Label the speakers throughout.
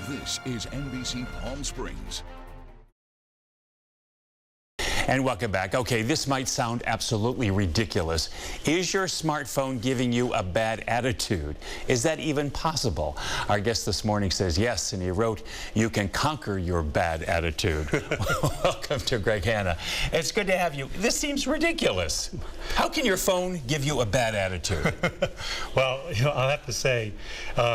Speaker 1: This is NBC Palm Springs.
Speaker 2: And welcome back. Okay, this might sound absolutely ridiculous. Is your smartphone giving you a bad attitude? Is that even possible? Our guest this morning says yes, and he wrote, "You can conquer your bad attitude." Welcome to Greg Hanna. It's good to have you. This seems ridiculous. How can your phone give you a bad attitude?
Speaker 3: Well, I'll have to say,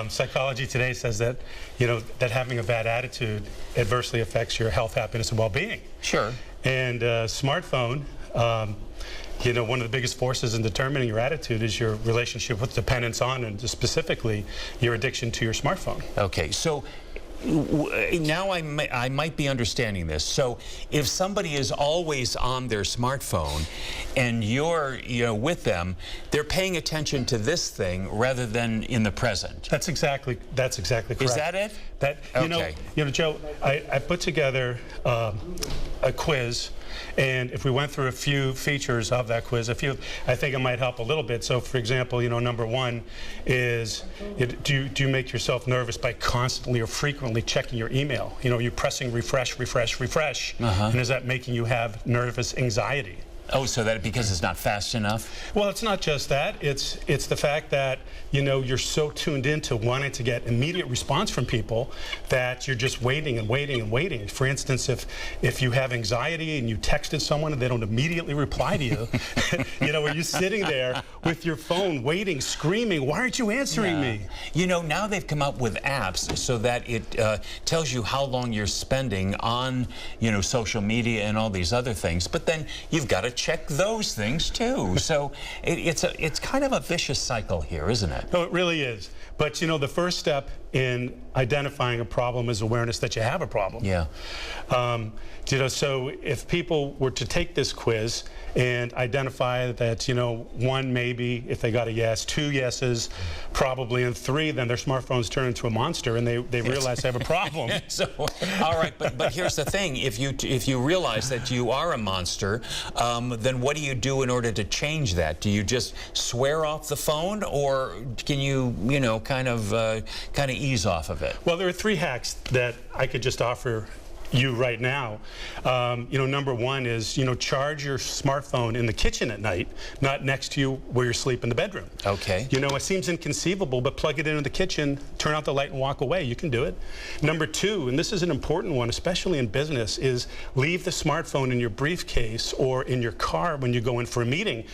Speaker 3: Psychology Today says that, that having a bad attitude adversely affects your health, happiness, and well-being.
Speaker 2: Sure.
Speaker 3: And smartphone, one of the biggest forces in determining your attitude is your relationship with dependence on, and specifically your addiction to your smartphone.
Speaker 2: Okay, so now I might be understanding this. So if somebody is always on their smartphone and you're with them, they're paying attention to this thing rather than in the present.
Speaker 3: That's exactly correct.
Speaker 2: Is that it?
Speaker 3: Okay. Joe, I put together a quiz, and if we went through a few features of that quiz, I think it might help a little bit. So, for example, number one is, do you make yourself nervous by constantly or frequently checking your email? You're pressing refresh, refresh, refresh, and is that making you have nervous anxiety?
Speaker 2: Oh, so that because it's not fast enough?
Speaker 3: Well, it's not just that. It's the fact that, you're so tuned into wanting to get immediate response from people that you're just waiting and waiting and waiting. For instance, if you have anxiety and you texted someone and they don't immediately reply to you, are you sitting there with your phone waiting, screaming, "Why aren't you answering me?"
Speaker 2: Now they've come up with apps so that it tells you how long you're spending on, social media and all these other things. But then you've got to check those things too. So it's kind of a vicious cycle here, isn't it?
Speaker 3: Oh, it really is. But the first step in identifying a problem is awareness that you have a problem.
Speaker 2: Yeah.
Speaker 3: So if people were to take this quiz and identify that, one maybe, if they got a yes, two yeses, probably, and three, then their smartphones turn into a monster and they realize they have a problem.
Speaker 2: So, all right, but here's the thing: if you realize that you are a monster, then what do you do in order to change that? Do you just swear off the phone, or can you, kind of ease off of it?
Speaker 3: Well, there are three hacks that I could just offer you right now. Number one is, charge your smartphone in the kitchen at night, not next to you where you sleep in the bedroom.
Speaker 2: Okay.
Speaker 3: It seems inconceivable, but plug it into the kitchen, turn out the light and walk away. You can do it. Number two, and this is an important one, especially in business, is leave the smartphone in your briefcase or in your car when you go in for a meeting.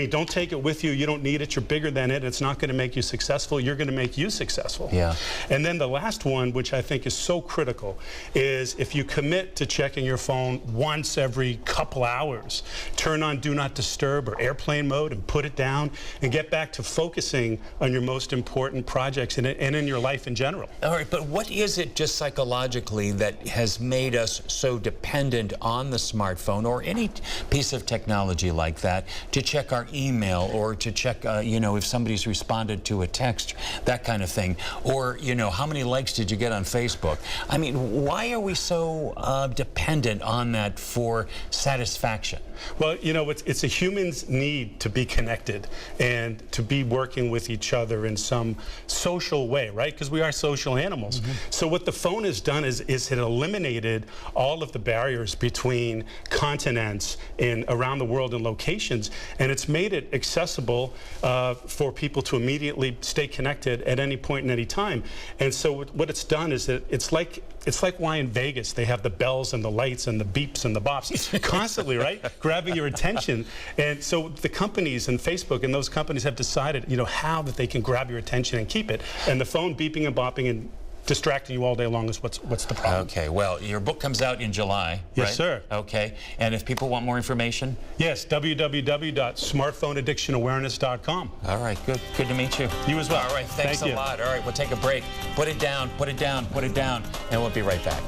Speaker 3: Don't take it with you. You don't need it. You're bigger than it. It's not going to make you successful. You're going to make you successful.
Speaker 2: Yeah.
Speaker 3: And then the last one, which I think is so critical, is if you commit to checking your phone once every couple hours, turn on Do Not Disturb or airplane mode and put it down and get back to focusing on your most important projects and in your life in general.
Speaker 2: All right, but what is it just psychologically that has made us so dependent on the smartphone or any piece of technology like that to check our email or to check, if somebody's responded to a text, that kind of thing, or, how many likes did you get on Facebook? Why are we so dependent on that for satisfaction?
Speaker 3: Well, it's a human's need to be connected and to be working with each other in some social way, right? Because we are social animals. Mm-hmm. So what the phone has done is it eliminated all of the barriers between continents and around the world and locations, and it's made it accessible for people to immediately stay connected at any point in any time. And so what it's done is that it's like why in Vegas they have the bells and the lights and the beeps and the bops constantly, right? Grabbing your attention. And so the companies and Facebook and those companies have decided, how that they can grab your attention and keep it. And the phone beeping and bopping and distracting you all day long is what's the problem.
Speaker 2: Okay, well, your book comes out in July,
Speaker 3: yes,
Speaker 2: right?
Speaker 3: Sir.
Speaker 2: Okay, and if people want more information?
Speaker 3: Yes, www.smartphoneaddictionawareness.com.
Speaker 2: All right, good to meet you.
Speaker 3: You as well.
Speaker 2: All right, thanks a lot. All right, we'll take a break. Put it down, put it down, put it down, and we'll be right back.